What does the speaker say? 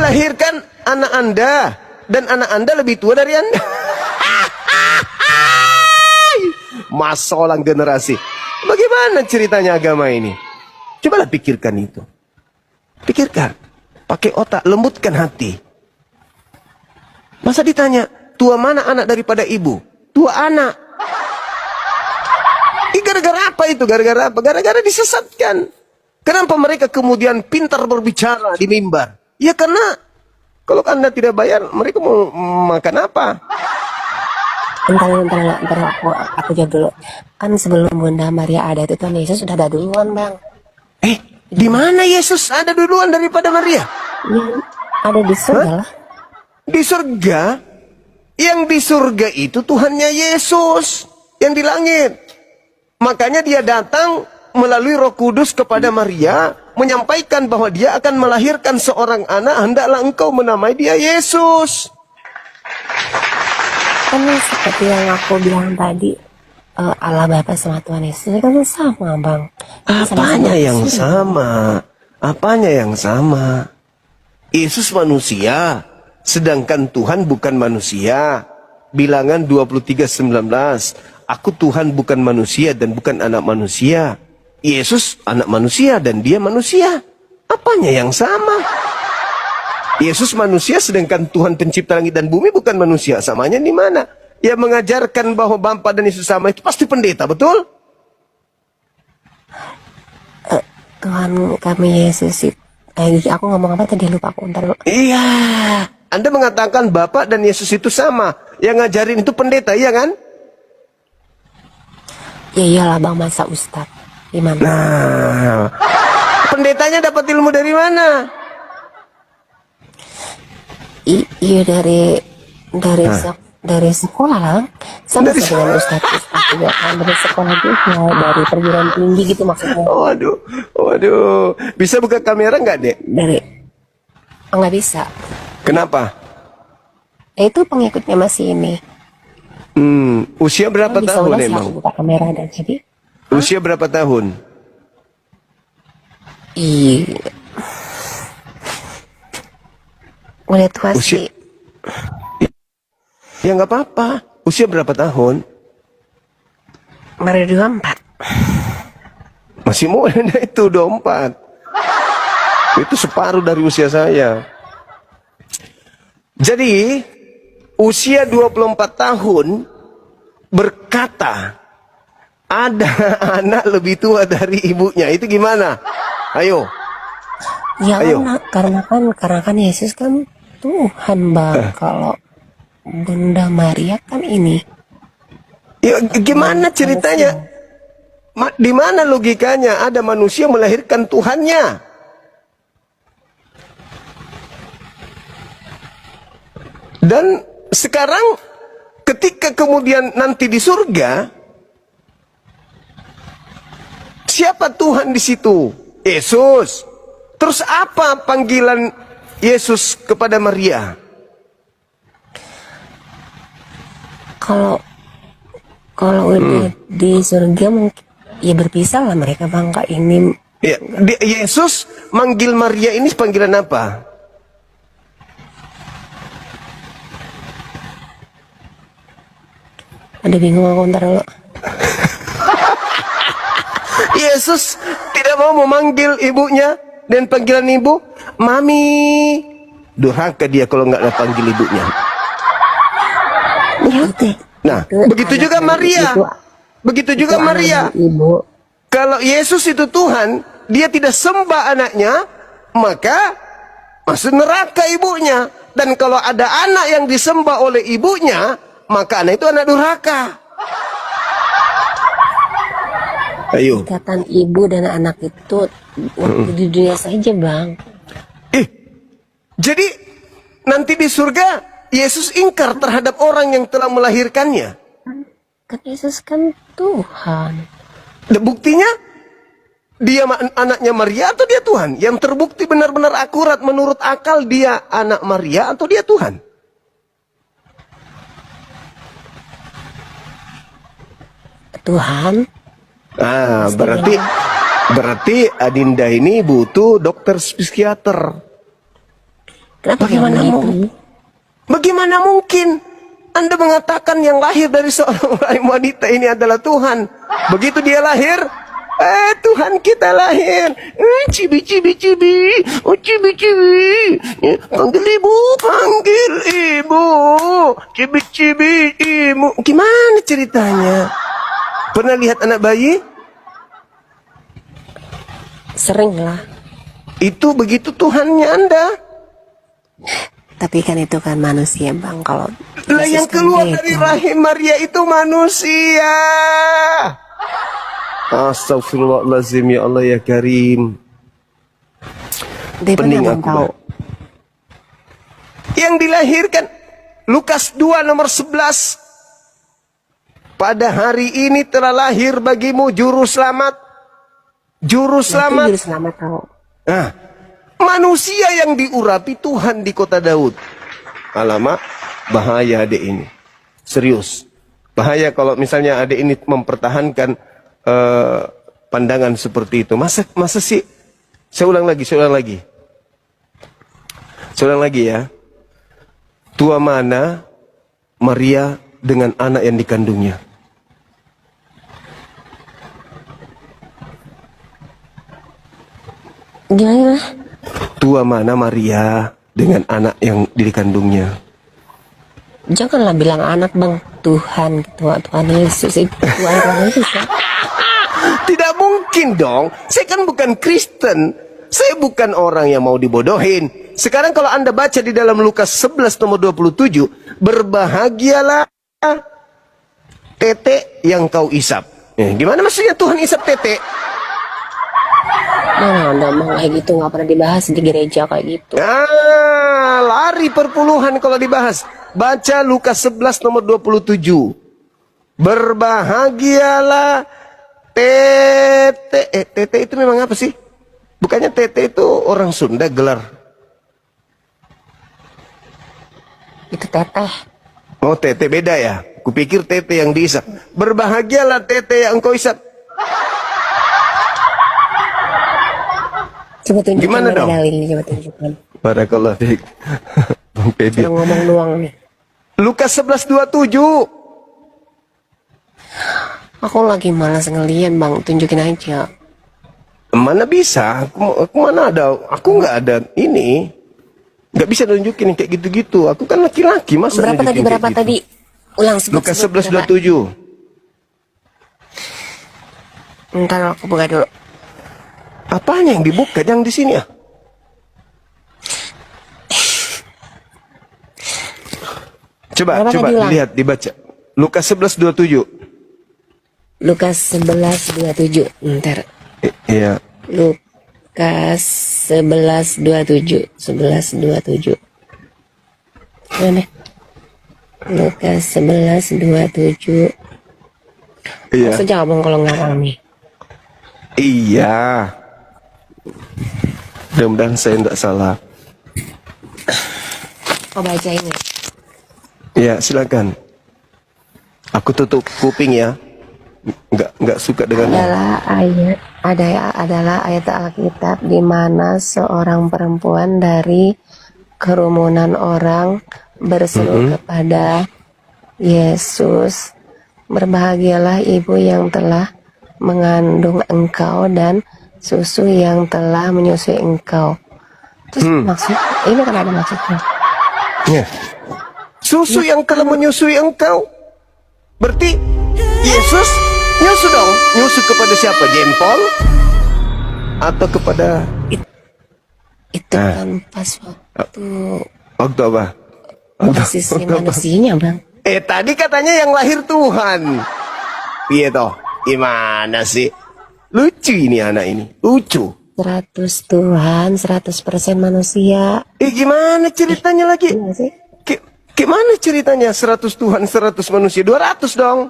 melahirkan anak Anda, dan anak Anda lebih tua dari Anda. Masalah generasi. Bagaimana ceritanya agama ini? Cobalah pikirkan itu. Pikirkan. Pakai otak, lembutkan hati. Masa ditanya, tua mana anak daripada ibu? Tua anak. Gara-gara apa itu? Gara-gara apa? Gara-gara disesatkan. Kenapa mereka kemudian pintar berbicara di mimbar? Ya karena kalau Anda tidak bayar, mereka mau makan apa? Bentar, aku jawab dulu. Kan sebelum Bunda Maria ada itu Tuhan Yesus sudah ada duluan, Bang. Di mana Yesus ada duluan daripada Maria? Ya, ada di surga lah. Di surga? Yang di surga itu Tuhannya Yesus yang di langit. Makanya dia datang melalui Roh Kudus kepada Maria, menyampaikan bahwa dia akan melahirkan seorang anak, hendaklah engkau menamai dia Yesus. Kan seperti yang aku bilang tadi, Allah Bapa sama Tuhan Yesus kan sama, Bang. Apanya yang sama? Apanya yang sama? Yesus manusia, sedangkan Tuhan bukan manusia. Bilangan 23:19. Aku Tuhan bukan manusia dan bukan anak manusia. Yesus anak manusia dan dia manusia. Apanya yang sama? Yesus manusia sedangkan Tuhan pencipta langit dan bumi bukan manusia. Samanya di mana? Yang mengajarkan bahwa Bapa dan Yesus sama itu pasti pendeta, betul? Tuhan kami Yesus itu. Aku ngomong apa tadi, lupa aku, ntar. Iya. Anda mengatakan Bapa dan Yesus itu sama. Yang ngajarin itu pendeta, iya kan? Ya iyalah, Bang, masa Ustadz. Gimana? Nah, pendetanya dapat ilmu dari mana? Iya dari sekolah lah. Sama dengan Ustadz juga kan, dari sekolah juga, dari perguruan tinggi gitu maksudnya. Waduh. Bisa buka kamera nggak, Dek? Nggak bisa. Kenapa? Itu pengikutnya masih ini. Usia berapa tahun emang? Aku buka kamera dan jadi. Usia berapa tahun? Udah tua sih. Ya nggak apa-apa. Usia berapa tahun? Baru 24. Masih muda itu 24. Itu separuh dari usia saya. Jadi usia 24 tahun berkata ada anak lebih tua dari ibunya. Itu gimana? Ayo. Ya karena kan Yesus kan Tuhan, Bang. Kalau Bunda Maria kan ini. Ya, gimana ceritanya? Di mana logikanya ada manusia melahirkan Tuhannya? Dan sekarang ketika kemudian nanti di surga, siapa Tuhan di situ? Yesus. Terus apa panggilan Yesus kepada Maria? Kalau udah di surga mungkin ya berpisah lah mereka, Bang. Kak ini. Ya, Yesus manggil Maria ini panggilan apa? Ada bingung aku, ntar dulu. Yesus tidak mau memanggil ibunya dan panggilan ibu, Mami. Durhaka dia kalau nggak panggil ibunya. Nah, begitu juga Maria. Begitu juga Maria. Ibu. Kalau Yesus itu Tuhan, dia tidak sembah anaknya, maka masuk neraka ibunya. Dan kalau ada anak yang disembah oleh ibunya, maka anak itu anak durhaka. Ayo. Ikatan ibu dan anak itu waktu di dunia saja, Bang. Jadi nanti di surga Yesus ingkar terhadap orang yang telah melahirkannya. Kan Yesus kan Tuhan. Dan buktinya dia anaknya Maria atau dia Tuhan? Yang terbukti benar-benar akurat menurut akal dia anak Maria atau dia Tuhan? Tuhan. Berarti Adinda ini butuh dokter psikiater. Kenapa Bagaimana mungkin Anda mengatakan yang lahir dari seorang rahim wanita ini adalah Tuhan? Begitu dia lahir, Tuhan kita lahir. Cibi, cibi, cibi. Oh, cibi, cibi. Panggil ibu, panggil ibu. Cibi, cibi, ibu. Gimana ceritanya? Pernah lihat anak bayi? Sering lah. Itu begitu Tuhannya Anda. Tapi kan itu kan manusia bang. Kalau Lah yang Yesus kan keluar beda. dari rahim Maria itu manusia. Astagfirullahaladzim, ya Allah ya Karim. Dia Pening benar aku, tahu. Yang dilahirkan Lukas 2 nomor 11. Pada hari ini telah lahir bagimu juru selamat. Juru selamat. Juru selamat tahu. Nah, manusia yang diurapi Tuhan di kota Daud. Alamak, bahaya adik ini. Serius. Bahaya kalau misalnya adik ini mempertahankan pandangan seperti itu. Masa sih? Saya ulang lagi. Saya ulang lagi ya. Tua mana Maria dengan anak yang dikandungnya? Gimana? Tua mana Maria dengan anak yang dikandungnya? Janganlah bilang anak bang. Tuhan Yesus itu Tuhan Yesus ya. Tidak mungkin dong. Saya kan bukan Kristen. Saya bukan orang yang mau dibodohin. Sekarang kalau Anda baca di dalam Lukas 11 nomor 27. Berbahagialah tete yang kau isap. Gimana maksudnya Tuhan isap tete? Nah, ngomong kayak gitu nggak pernah dibahas di gereja kayak gitu. Lari perpuluhan kalau dibahas. Baca Lukas 11 nomor 27. Berbahagialah tete. Tete itu memang apa sih? Bukannya tete itu orang Sunda gelar. Itu teteh. Oh, tete beda ya. Kupikir tete yang diisap. Berbahagialah tete yang kau isap. Coba tunjukkan. Gimana dong? Dalilnya, coba tunjukkan. Barakallah fiik. Bang Pedi. Sudah ngomong doang nih. Lukas 11:27. Aku lagi malas ngeliat bang. Tunjukin aja. Mana bisa? Aku mana ada? Aku nggak ada ini. Nggak bisa nunjukin kayak gitu-gitu. Aku kan laki-laki, masa Berapa tadi? nunjukin Berapa kayak gitu? tadi? Ulang sebut. Lukas 11:27. Ntar aku buka dulu. Apanya yang dibuka? Yang di sini ya? Coba Berapa tadi, Lang? lihat, dibaca. Lukas 11:27. Lukas 11:27. Ntar. Iya. Lukas 11:27. 11:27. Mana? Lukas 11:27. Iya. Maksudnya abang kalau ngarang nih. Iya. Mudah-mudahan saya tidak salah. Oh baca ini. Ya, silakan. Aku tutup kuping ya. Nggak suka dengan Adalah ayat Alkitab di mana seorang perempuan dari kerumunan orang berseru kepada Yesus, berbahagialah ibu yang telah mengandung engkau dan susu yang telah menyusui engkau. Terus maksud ini kan ada maksudnya. Ya. Susu yang telah menyusui engkau. Berarti Yesus nyusu dong. Nyusu kepada siapa? Jempol? Atau kepada... Itu kan pas waktu Waktu apa? posisi manusianya bang. Tadi katanya yang lahir Tuhan. Iya toh? Gimana sih? Lucu ini anak ini. Lucu. 100 Tuhan, 100% manusia. Gimana ceritanya lagi? Iya sih. Gimana ceritanya 100 Tuhan, 100 manusia? 200 dong.